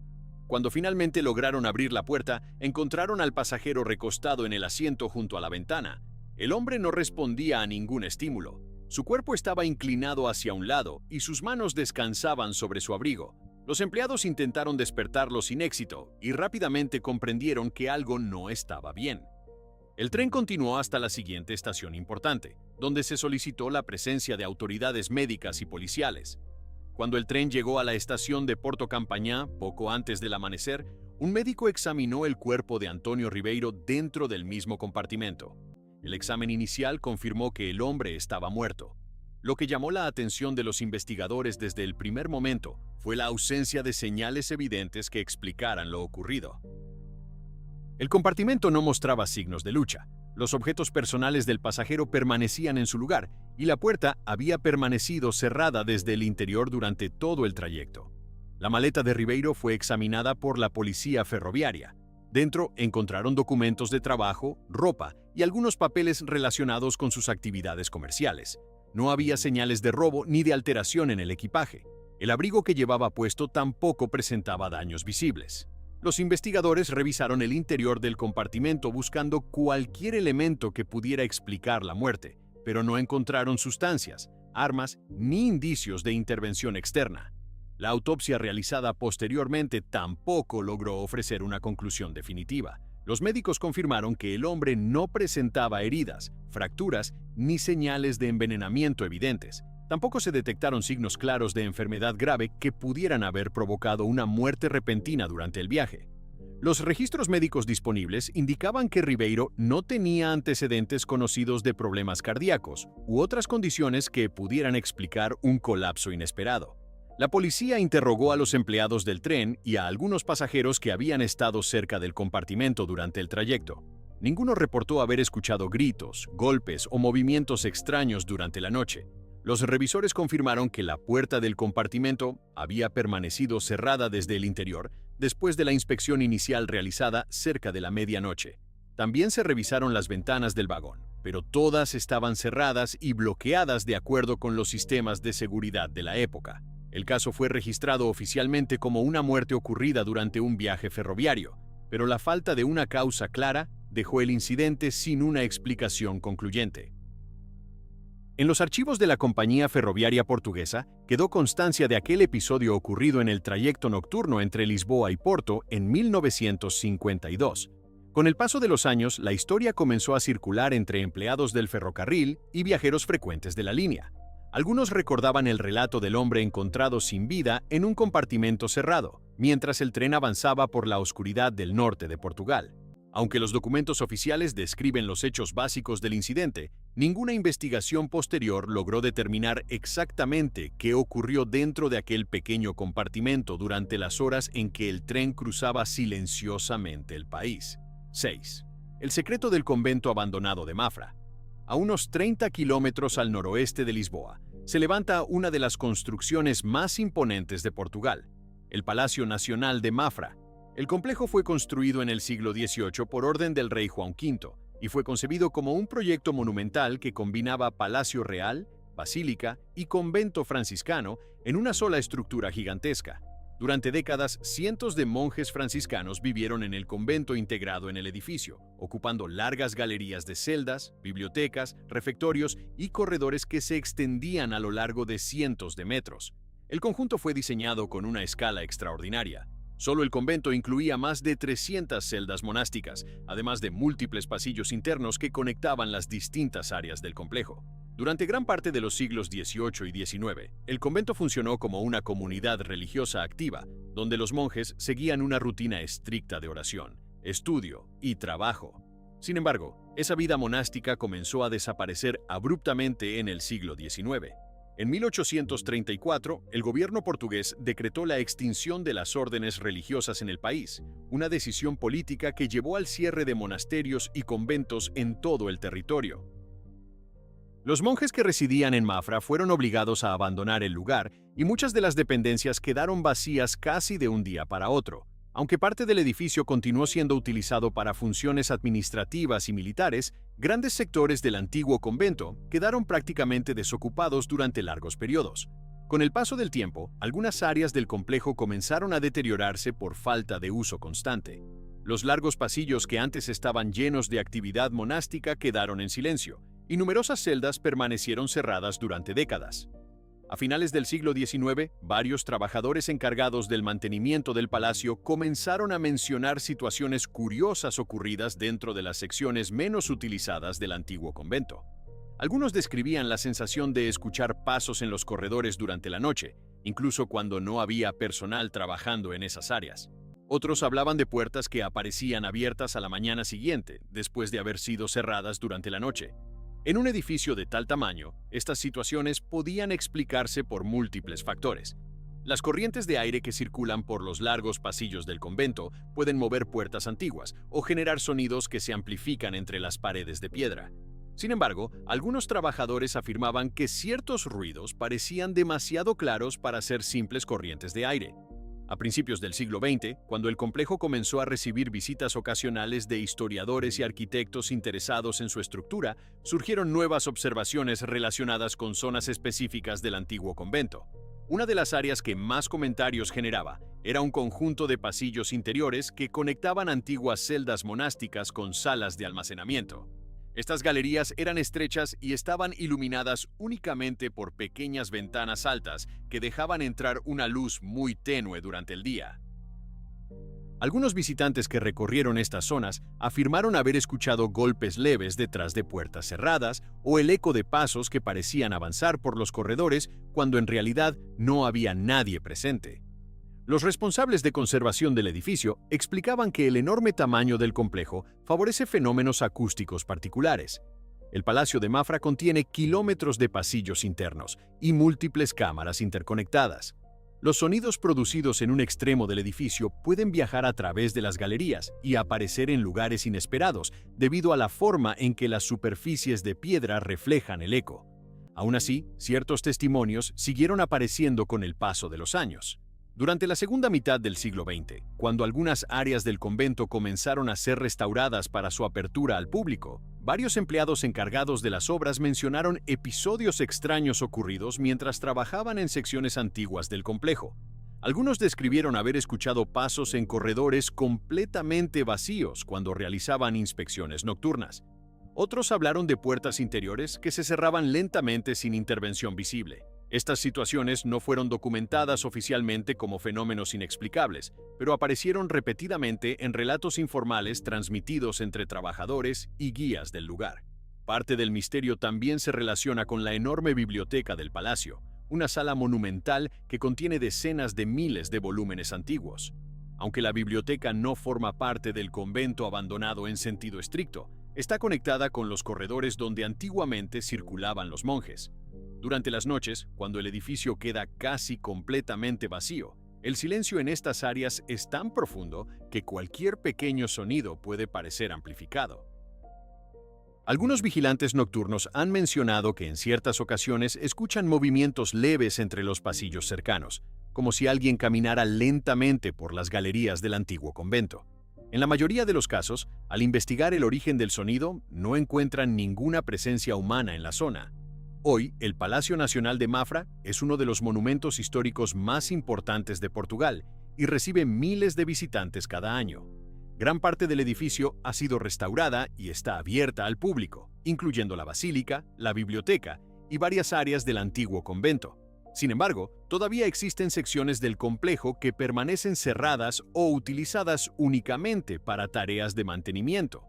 Cuando finalmente lograron abrir la puerta, encontraron al pasajero recostado en el asiento junto a la ventana. El hombre no respondía a ningún estímulo. Su cuerpo estaba inclinado hacia un lado y sus manos descansaban sobre su abrigo. Los empleados intentaron despertarlo sin éxito y rápidamente comprendieron que algo no estaba bien. El tren continuó hasta la siguiente estación importante, donde se solicitó la presencia de autoridades médicas y policiales. Cuando el tren llegó a la estación de Porto Campañá, poco antes del amanecer, un médico examinó el cuerpo de Antonio Ribeiro dentro del mismo compartimento. El examen inicial confirmó que el hombre estaba muerto. Lo que llamó la atención de los investigadores desde el primer momento fue la ausencia de señales evidentes que explicaran lo ocurrido. El compartimento no mostraba signos de lucha. Los objetos personales del pasajero permanecían en su lugar y la puerta había permanecido cerrada desde el interior durante todo el trayecto. La maleta de Ribeiro fue examinada por la policía ferroviaria. Dentro encontraron documentos de trabajo, ropa y algunos papeles relacionados con sus actividades comerciales. No había señales de robo ni de alteración en el equipaje. El abrigo que llevaba puesto tampoco presentaba daños visibles. Los investigadores revisaron el interior del compartimento buscando cualquier elemento que pudiera explicar la muerte, pero no encontraron sustancias, armas ni indicios de intervención externa. La autopsia realizada posteriormente tampoco logró ofrecer una conclusión definitiva. Los médicos confirmaron que el hombre no presentaba heridas, fracturas ni señales de envenenamiento evidentes. Tampoco se detectaron signos claros de enfermedad grave que pudieran haber provocado una muerte repentina durante el viaje. Los registros médicos disponibles indicaban que Ribeiro no tenía antecedentes conocidos de problemas cardíacos u otras condiciones que pudieran explicar un colapso inesperado. La policía interrogó a los empleados del tren y a algunos pasajeros que habían estado cerca del compartimento durante el trayecto. Ninguno reportó haber escuchado gritos, golpes o movimientos extraños durante la noche. Los revisores confirmaron que la puerta del compartimento había permanecido cerrada desde el interior después de la inspección inicial realizada cerca de la medianoche. También se revisaron las ventanas del vagón, pero todas estaban cerradas y bloqueadas de acuerdo con los sistemas de seguridad de la época. El caso fue registrado oficialmente como una muerte ocurrida durante un viaje ferroviario, pero la falta de una causa clara dejó el incidente sin una explicación concluyente. En los archivos de la compañía ferroviaria portuguesa quedó constancia de aquel episodio ocurrido en el trayecto nocturno entre Lisboa y Porto en 1952. Con el paso de los años, la historia comenzó a circular entre empleados del ferrocarril y viajeros frecuentes de la línea. Algunos recordaban el relato del hombre encontrado sin vida en un compartimento cerrado, mientras el tren avanzaba por la oscuridad del norte de Portugal. Aunque los documentos oficiales describen los hechos básicos del incidente, ninguna investigación posterior logró determinar exactamente qué ocurrió dentro de aquel pequeño compartimento durante las horas en que el tren cruzaba silenciosamente el país. 6. El secreto del convento abandonado de Mafra. A unos 30 kilómetros al noroeste de Lisboa, se levanta una de las construcciones más imponentes de Portugal, el Palacio Nacional de Mafra. El complejo fue construido en el siglo XVIII por orden del rey Juan V y fue concebido como un proyecto monumental que combinaba palacio real, basílica y convento franciscano en una sola estructura gigantesca. Durante décadas, cientos de monjes franciscanos vivieron en el convento integrado en el edificio, ocupando largas galerías de celdas, bibliotecas, refectorios y corredores que se extendían a lo largo de cientos de metros. El conjunto fue diseñado con una escala extraordinaria. Solo el convento incluía más de 300 celdas monásticas, además de múltiples pasillos internos que conectaban las distintas áreas del complejo. Durante gran parte de los siglos XVIII y XIX, el convento funcionó como una comunidad religiosa activa, donde los monjes seguían una rutina estricta de oración, estudio y trabajo. Sin embargo, esa vida monástica comenzó a desaparecer abruptamente en el siglo XIX. En 1834, el gobierno portugués decretó la extinción de las órdenes religiosas en el país, una decisión política que llevó al cierre de monasterios y conventos en todo el territorio. Los monjes que residían en Mafra fueron obligados a abandonar el lugar y muchas de las dependencias quedaron vacías casi de un día para otro. Aunque parte del edificio continuó siendo utilizado para funciones administrativas y militares, grandes sectores del antiguo convento quedaron prácticamente desocupados durante largos periodos. Con el paso del tiempo, algunas áreas del complejo comenzaron a deteriorarse por falta de uso constante. Los largos pasillos que antes estaban llenos de actividad monástica quedaron en silencio, y numerosas celdas permanecieron cerradas durante décadas. A finales del siglo XIX, varios trabajadores encargados del mantenimiento del palacio comenzaron a mencionar situaciones curiosas ocurridas dentro de las secciones menos utilizadas del antiguo convento. Algunos describían la sensación de escuchar pasos en los corredores durante la noche, incluso cuando no había personal trabajando en esas áreas. Otros hablaban de puertas que aparecían abiertas a la mañana siguiente, después de haber sido cerradas durante la noche. En un edificio de tal tamaño, estas situaciones podían explicarse por múltiples factores. Las corrientes de aire que circulan por los largos pasillos del convento pueden mover puertas antiguas o generar sonidos que se amplifican entre las paredes de piedra. Sin embargo, algunos trabajadores afirmaban que ciertos ruidos parecían demasiado claros para ser simples corrientes de aire. A principios del siglo XX, cuando el complejo comenzó a recibir visitas ocasionales de historiadores y arquitectos interesados en su estructura, surgieron nuevas observaciones relacionadas con zonas específicas del antiguo convento. Una de las áreas que más comentarios generaba era un conjunto de pasillos interiores que conectaban antiguas celdas monásticas con salas de almacenamiento. Estas galerías eran estrechas y estaban iluminadas únicamente por pequeñas ventanas altas que dejaban entrar una luz muy tenue durante el día. Algunos visitantes que recorrieron estas zonas afirmaron haber escuchado golpes leves detrás de puertas cerradas o el eco de pasos que parecían avanzar por los corredores cuando en realidad no había nadie presente. Los responsables de conservación del edificio explicaban que el enorme tamaño del complejo favorece fenómenos acústicos particulares. El Palacio de Mafra contiene kilómetros de pasillos internos y múltiples cámaras interconectadas. Los sonidos producidos en un extremo del edificio pueden viajar a través de las galerías y aparecer en lugares inesperados debido a la forma en que las superficies de piedra reflejan el eco. Aún así, ciertos testimonios siguieron apareciendo con el paso de los años. Durante la segunda mitad del siglo XX, cuando algunas áreas del convento comenzaron a ser restauradas para su apertura al público, varios empleados encargados de las obras mencionaron episodios extraños ocurridos mientras trabajaban en secciones antiguas del complejo. Algunos describieron haber escuchado pasos en corredores completamente vacíos cuando realizaban inspecciones nocturnas. Otros hablaron de puertas interiores que se cerraban lentamente sin intervención visible. Estas situaciones no fueron documentadas oficialmente como fenómenos inexplicables, pero aparecieron repetidamente en relatos informales transmitidos entre trabajadores y guías del lugar. Parte del misterio también se relaciona con la enorme biblioteca del palacio, una sala monumental que contiene decenas de miles de volúmenes antiguos. Aunque la biblioteca no forma parte del convento abandonado en sentido estricto, está conectada con los corredores donde antiguamente circulaban los monjes. Durante las noches, cuando el edificio queda casi completamente vacío, el silencio en estas áreas es tan profundo que cualquier pequeño sonido puede parecer amplificado. Algunos vigilantes nocturnos han mencionado que en ciertas ocasiones escuchan movimientos leves entre los pasillos cercanos, como si alguien caminara lentamente por las galerías del antiguo convento. En la mayoría de los casos, al investigar el origen del sonido, no encuentran ninguna presencia humana en la zona. Hoy, el Palacio Nacional de Mafra es uno de los monumentos históricos más importantes de Portugal y recibe miles de visitantes cada año. Gran parte del edificio ha sido restaurada y está abierta al público, incluyendo la basílica, la biblioteca y varias áreas del antiguo convento. Sin embargo, todavía existen secciones del complejo que permanecen cerradas o utilizadas únicamente para tareas de mantenimiento.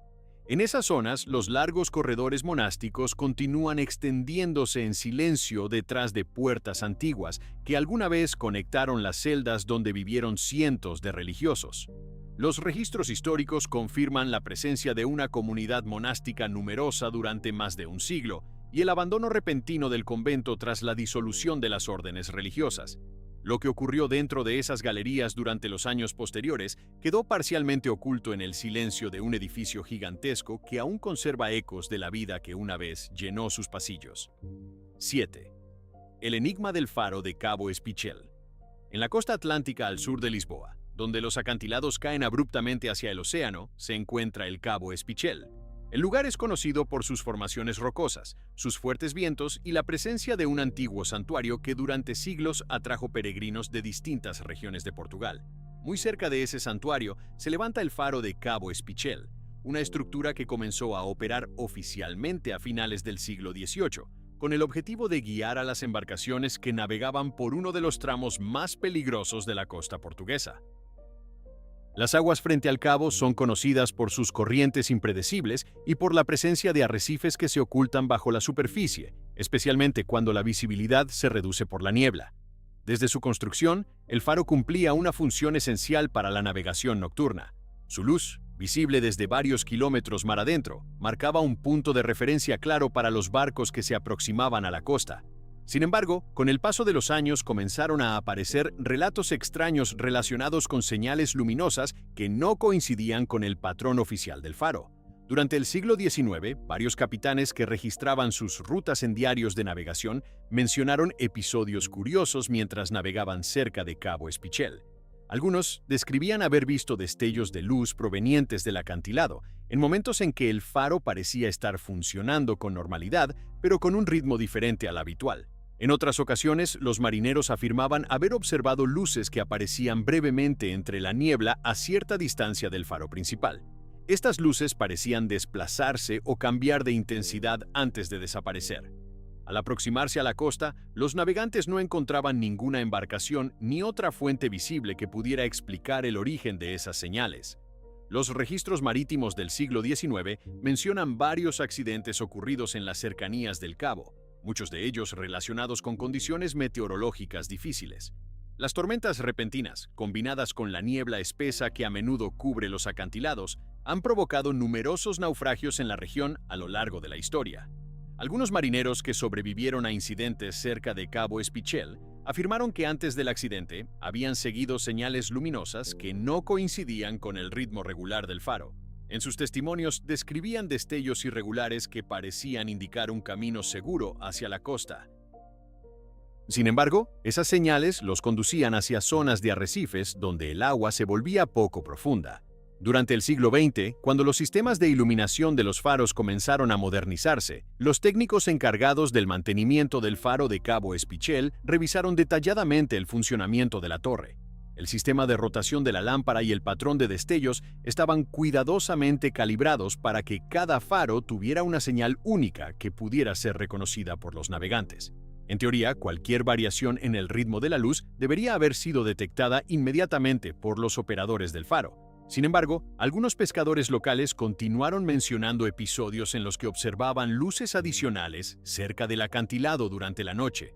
En esas zonas, los largos corredores monásticos continúan extendiéndose en silencio detrás de puertas antiguas que alguna vez conectaron las celdas donde vivieron cientos de religiosos. Los registros históricos confirman la presencia de una comunidad monástica numerosa durante más de un siglo y el abandono repentino del convento tras la disolución de las órdenes religiosas. Lo que ocurrió dentro de esas galerías durante los años posteriores quedó parcialmente oculto en el silencio de un edificio gigantesco que aún conserva ecos de la vida que una vez llenó sus pasillos. 7. El enigma del faro de Cabo Espichel. En la costa atlántica al sur de Lisboa, donde los acantilados caen abruptamente hacia el océano, se encuentra el Cabo Espichel. El lugar es conocido por sus formaciones rocosas, sus fuertes vientos y la presencia de un antiguo santuario que durante siglos atrajo peregrinos de distintas regiones de Portugal. Muy cerca de ese santuario se levanta el faro de Cabo Espichel, una estructura que comenzó a operar oficialmente a finales del siglo XVIII, con el objetivo de guiar a las embarcaciones que navegaban por uno de los tramos más peligrosos de la costa portuguesa. Las aguas frente al cabo son conocidas por sus corrientes impredecibles y por la presencia de arrecifes que se ocultan bajo la superficie, especialmente cuando la visibilidad se reduce por la niebla. Desde su construcción, el faro cumplía una función esencial para la navegación nocturna. Su luz, visible desde varios kilómetros mar adentro, marcaba un punto de referencia claro para los barcos que se aproximaban a la costa. Sin embargo, con el paso de los años comenzaron a aparecer relatos extraños relacionados con señales luminosas que no coincidían con el patrón oficial del faro. Durante el siglo XIX, varios capitanes que registraban sus rutas en diarios de navegación mencionaron episodios curiosos mientras navegaban cerca de Cabo Espichel. Algunos describían haber visto destellos de luz provenientes del acantilado, en momentos en que el faro parecía estar funcionando con normalidad, pero con un ritmo diferente al habitual. En otras ocasiones, los marineros afirmaban haber observado luces que aparecían brevemente entre la niebla a cierta distancia del faro principal. Estas luces parecían desplazarse o cambiar de intensidad antes de desaparecer. Al aproximarse a la costa, los navegantes no encontraban ninguna embarcación ni otra fuente visible que pudiera explicar el origen de esas señales. Los registros marítimos del siglo XIX mencionan varios accidentes ocurridos en las cercanías del cabo, muchos de ellos relacionados con condiciones meteorológicas difíciles. Las tormentas repentinas, combinadas con la niebla espesa que a menudo cubre los acantilados, han provocado numerosos naufragios en la región a lo largo de la historia. Algunos marineros que sobrevivieron a incidentes cerca de Cabo Espichel afirmaron que antes del accidente habían seguido señales luminosas que no coincidían con el ritmo regular del faro. En sus testimonios describían destellos irregulares que parecían indicar un camino seguro hacia la costa. Sin embargo, esas señales los conducían hacia zonas de arrecifes donde el agua se volvía poco profunda. Durante el siglo XX, cuando los sistemas de iluminación de los faros comenzaron a modernizarse, los técnicos encargados del mantenimiento del faro de Cabo Espichel revisaron detalladamente el funcionamiento de la torre. El sistema de rotación de la lámpara y el patrón de destellos estaban cuidadosamente calibrados para que cada faro tuviera una señal única que pudiera ser reconocida por los navegantes. En teoría, cualquier variación en el ritmo de la luz debería haber sido detectada inmediatamente por los operadores del faro. Sin embargo, algunos pescadores locales continuaron mencionando episodios en los que observaban luces adicionales cerca del acantilado durante la noche.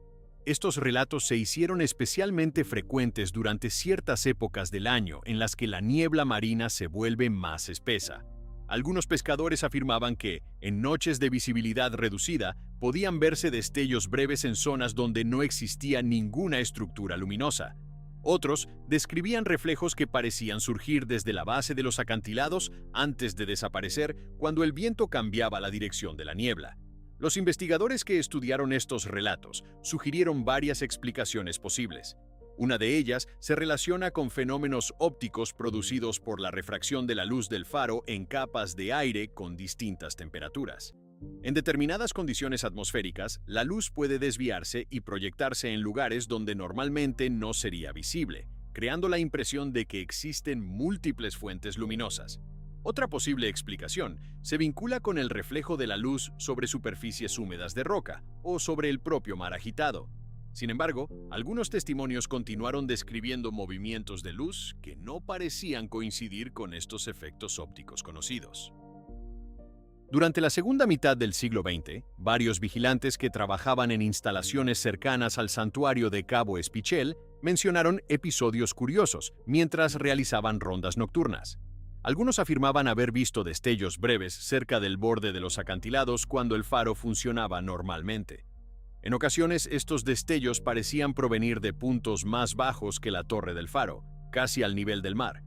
Estos relatos se hicieron especialmente frecuentes durante ciertas épocas del año en las que la niebla marina se vuelve más espesa. Algunos pescadores afirmaban que, en noches de visibilidad reducida, podían verse destellos breves en zonas donde no existía ninguna estructura luminosa. Otros describían reflejos que parecían surgir desde la base de los acantilados antes de desaparecer cuando el viento cambiaba la dirección de la niebla. Los investigadores que estudiaron estos relatos sugirieron varias explicaciones posibles. Una de ellas se relaciona con fenómenos ópticos producidos por la refracción de la luz del faro en capas de aire con distintas temperaturas. En determinadas condiciones atmosféricas, la luz puede desviarse y proyectarse en lugares donde normalmente no sería visible, creando la impresión de que existen múltiples fuentes luminosas. Otra posible explicación se vincula con el reflejo de la luz sobre superficies húmedas de roca o sobre el propio mar agitado. Sin embargo, algunos testimonios continuaron describiendo movimientos de luz que no parecían coincidir con estos efectos ópticos conocidos. Durante la segunda mitad del siglo XX, varios vigilantes que trabajaban en instalaciones cercanas al santuario de Cabo Espichel mencionaron episodios curiosos mientras realizaban rondas nocturnas. Algunos afirmaban haber visto destellos breves cerca del borde de los acantilados cuando el faro funcionaba normalmente. En ocasiones, estos destellos parecían provenir de puntos más bajos que la torre del faro, casi al nivel del mar.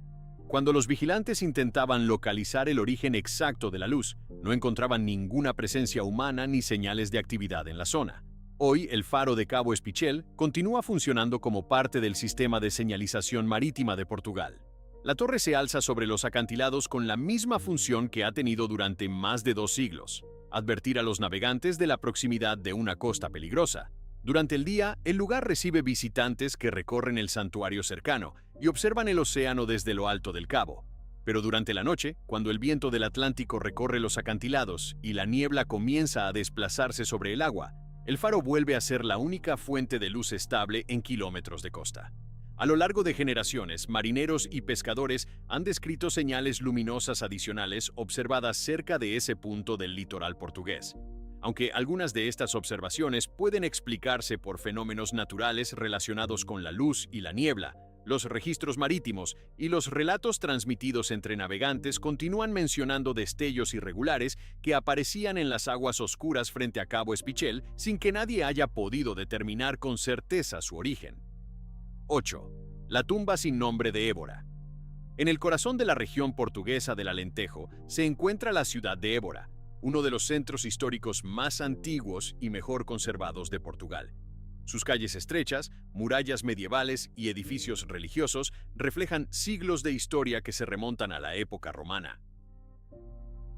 Cuando los vigilantes intentaban localizar el origen exacto de la luz, no encontraban ninguna presencia humana ni señales de actividad en la zona. Hoy, el faro de Cabo Espichel continúa funcionando como parte del sistema de señalización marítima de Portugal. La torre se alza sobre los acantilados con la misma función que ha tenido durante más de 2 siglos: advertir a los navegantes de la proximidad de una costa peligrosa. Durante el día, el lugar recibe visitantes que recorren el santuario cercano y observan el océano desde lo alto del cabo. Pero durante la noche, cuando el viento del Atlántico recorre los acantilados y la niebla comienza a desplazarse sobre el agua, el faro vuelve a ser la única fuente de luz estable en kilómetros de costa. A lo largo de generaciones, marineros y pescadores han descrito señales luminosas adicionales observadas cerca de ese punto del litoral portugués. Aunque algunas de estas observaciones pueden explicarse por fenómenos naturales relacionados con la luz y la niebla, los registros marítimos y los relatos transmitidos entre navegantes continúan mencionando destellos irregulares que aparecían en las aguas oscuras frente a Cabo Espichel sin que nadie haya podido determinar con certeza su origen. 8. La tumba sin nombre de Évora. En el corazón de la región portuguesa del Alentejo se encuentra la ciudad de Évora, uno de los centros históricos más antiguos y mejor conservados de Portugal. Sus calles estrechas, murallas medievales y edificios religiosos reflejan siglos de historia que se remontan a la época romana.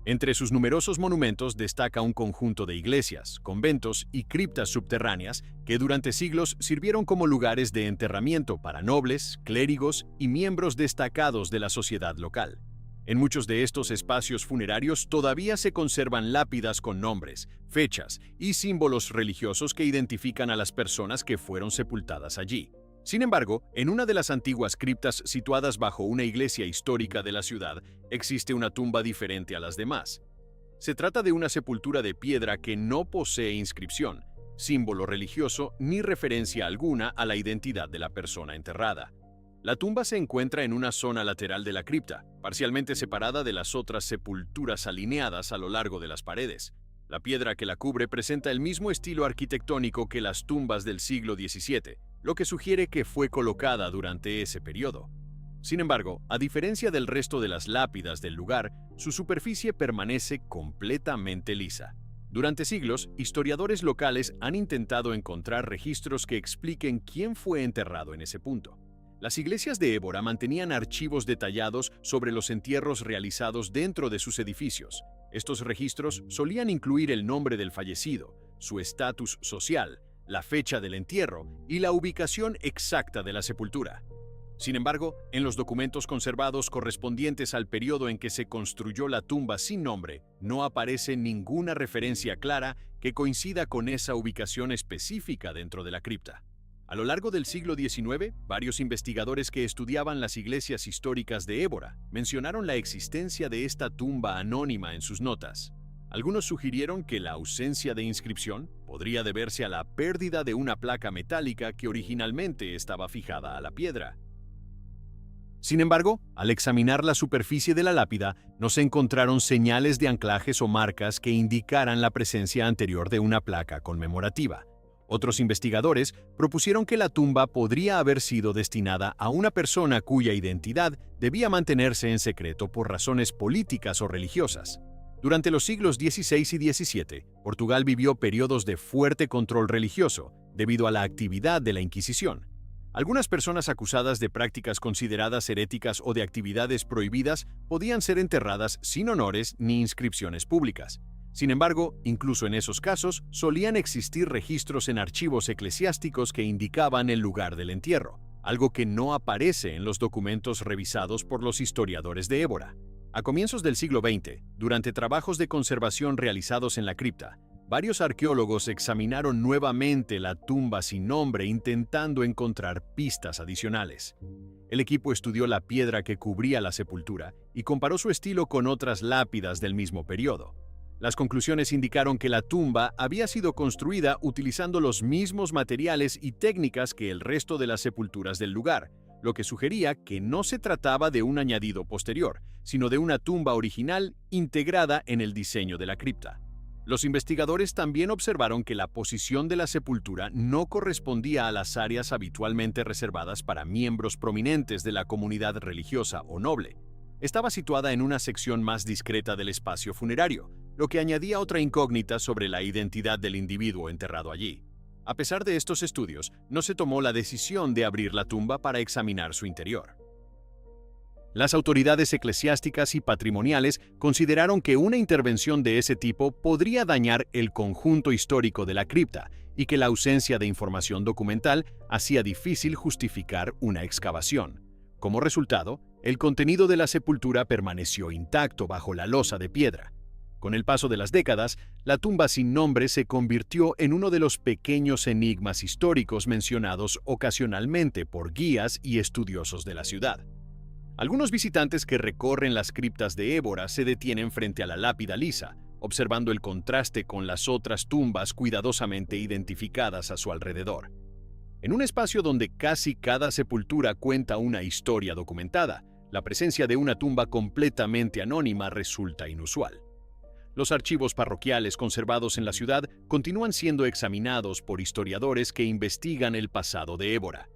Entre sus numerosos monumentos destaca un conjunto de iglesias, conventos y criptas subterráneas que durante siglos sirvieron como lugares de enterramiento para nobles, clérigos y miembros destacados de la sociedad local. En muchos de estos espacios funerarios todavía se conservan lápidas con nombres, fechas y símbolos religiosos que identifican a las personas que fueron sepultadas allí. Sin embargo, en una de las antiguas criptas situadas bajo una iglesia histórica de la ciudad, existe una tumba diferente a las demás. Se trata de una sepultura de piedra que no posee inscripción, símbolo religioso ni referencia alguna a la identidad de la persona enterrada. La tumba se encuentra en una zona lateral de la cripta, parcialmente separada de las otras sepulturas alineadas a lo largo de las paredes. La piedra que la cubre presenta el mismo estilo arquitectónico que las tumbas del siglo XVII, lo que sugiere que fue colocada durante ese periodo. Sin embargo, a diferencia del resto de las lápidas del lugar, su superficie permanece completamente lisa. Durante siglos, historiadores locales han intentado encontrar registros que expliquen quién fue enterrado en ese punto. Las iglesias de Évora mantenían archivos detallados sobre los entierros realizados dentro de sus edificios. Estos registros solían incluir el nombre del fallecido, su estatus social, la fecha del entierro y la ubicación exacta de la sepultura. Sin embargo, en los documentos conservados correspondientes al periodo en que se construyó la tumba sin nombre, no aparece ninguna referencia clara que coincida con esa ubicación específica dentro de la cripta. A lo largo del siglo XIX, varios investigadores que estudiaban las iglesias históricas de Évora mencionaron la existencia de esta tumba anónima en sus notas. Algunos sugirieron que la ausencia de inscripción podría deberse a la pérdida de una placa metálica que originalmente estaba fijada a la piedra. Sin embargo, al examinar la superficie de la lápida, no se encontraron señales de anclajes o marcas que indicaran la presencia anterior de una placa conmemorativa. Otros investigadores propusieron que la tumba podría haber sido destinada a una persona cuya identidad debía mantenerse en secreto por razones políticas o religiosas. Durante los siglos XVI y XVII, Portugal vivió periodos de fuerte control religioso debido a la actividad de la Inquisición. Algunas personas acusadas de prácticas consideradas heréticas o de actividades prohibidas podían ser enterradas sin honores ni inscripciones públicas. Sin embargo, incluso en esos casos, solían existir registros en archivos eclesiásticos que indicaban el lugar del entierro, algo que no aparece en los documentos revisados por los historiadores de Évora. A comienzos del siglo XX, durante trabajos de conservación realizados en la cripta, varios arqueólogos examinaron nuevamente la tumba sin nombre intentando encontrar pistas adicionales. El equipo estudió la piedra que cubría la sepultura y comparó su estilo con otras lápidas del mismo periodo. Las conclusiones indicaron que la tumba había sido construida utilizando los mismos materiales y técnicas que el resto de las sepulturas del lugar, lo que sugería que no se trataba de un añadido posterior, sino de una tumba original integrada en el diseño de la cripta. Los investigadores también observaron que la posición de la sepultura no correspondía a las áreas habitualmente reservadas para miembros prominentes de la comunidad religiosa o noble. Estaba situada en una sección más discreta del espacio funerario, lo que añadía otra incógnita sobre la identidad del individuo enterrado allí. A pesar de estos estudios, no se tomó la decisión de abrir la tumba para examinar su interior. Las autoridades eclesiásticas y patrimoniales consideraron que una intervención de ese tipo podría dañar el conjunto histórico de la cripta y que la ausencia de información documental hacía difícil justificar una excavación. Como resultado, el contenido de la sepultura permaneció intacto bajo la losa de piedra. Con el paso de las décadas, la tumba sin nombre se convirtió en uno de los pequeños enigmas históricos mencionados ocasionalmente por guías y estudiosos de la ciudad. Algunos visitantes que recorren las criptas de Évora se detienen frente a la lápida lisa, observando el contraste con las otras tumbas cuidadosamente identificadas a su alrededor. En un espacio donde casi cada sepultura cuenta una historia documentada, la presencia de una tumba completamente anónima resulta inusual. Los archivos parroquiales conservados en la ciudad continúan siendo examinados por historiadores que investigan el pasado de Évora.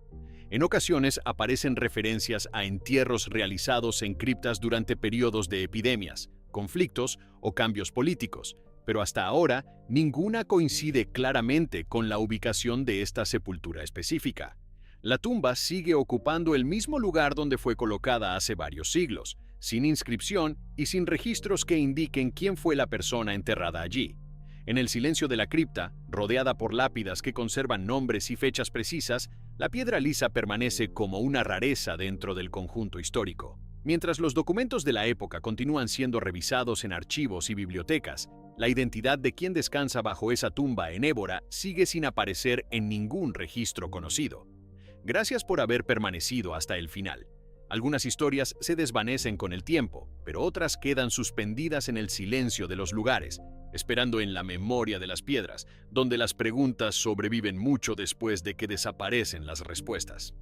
En ocasiones aparecen referencias a entierros realizados en criptas durante periodos de epidemias, conflictos o cambios políticos, pero hasta ahora ninguna coincide claramente con la ubicación de esta sepultura específica. La tumba sigue ocupando el mismo lugar donde fue colocada hace varios siglos, sin inscripción y sin registros que indiquen quién fue la persona enterrada allí. En el silencio de la cripta, rodeada por lápidas que conservan nombres y fechas precisas, la piedra lisa permanece como una rareza dentro del conjunto histórico. Mientras los documentos de la época continúan siendo revisados en archivos y bibliotecas, la identidad de quien descansa bajo esa tumba en Évora sigue sin aparecer en ningún registro conocido. Gracias por haber permanecido hasta el final. Algunas historias se desvanecen con el tiempo, pero otras quedan suspendidas en el silencio de los lugares, esperando en la memoria de las piedras, donde las preguntas sobreviven mucho después de que desaparecen las respuestas.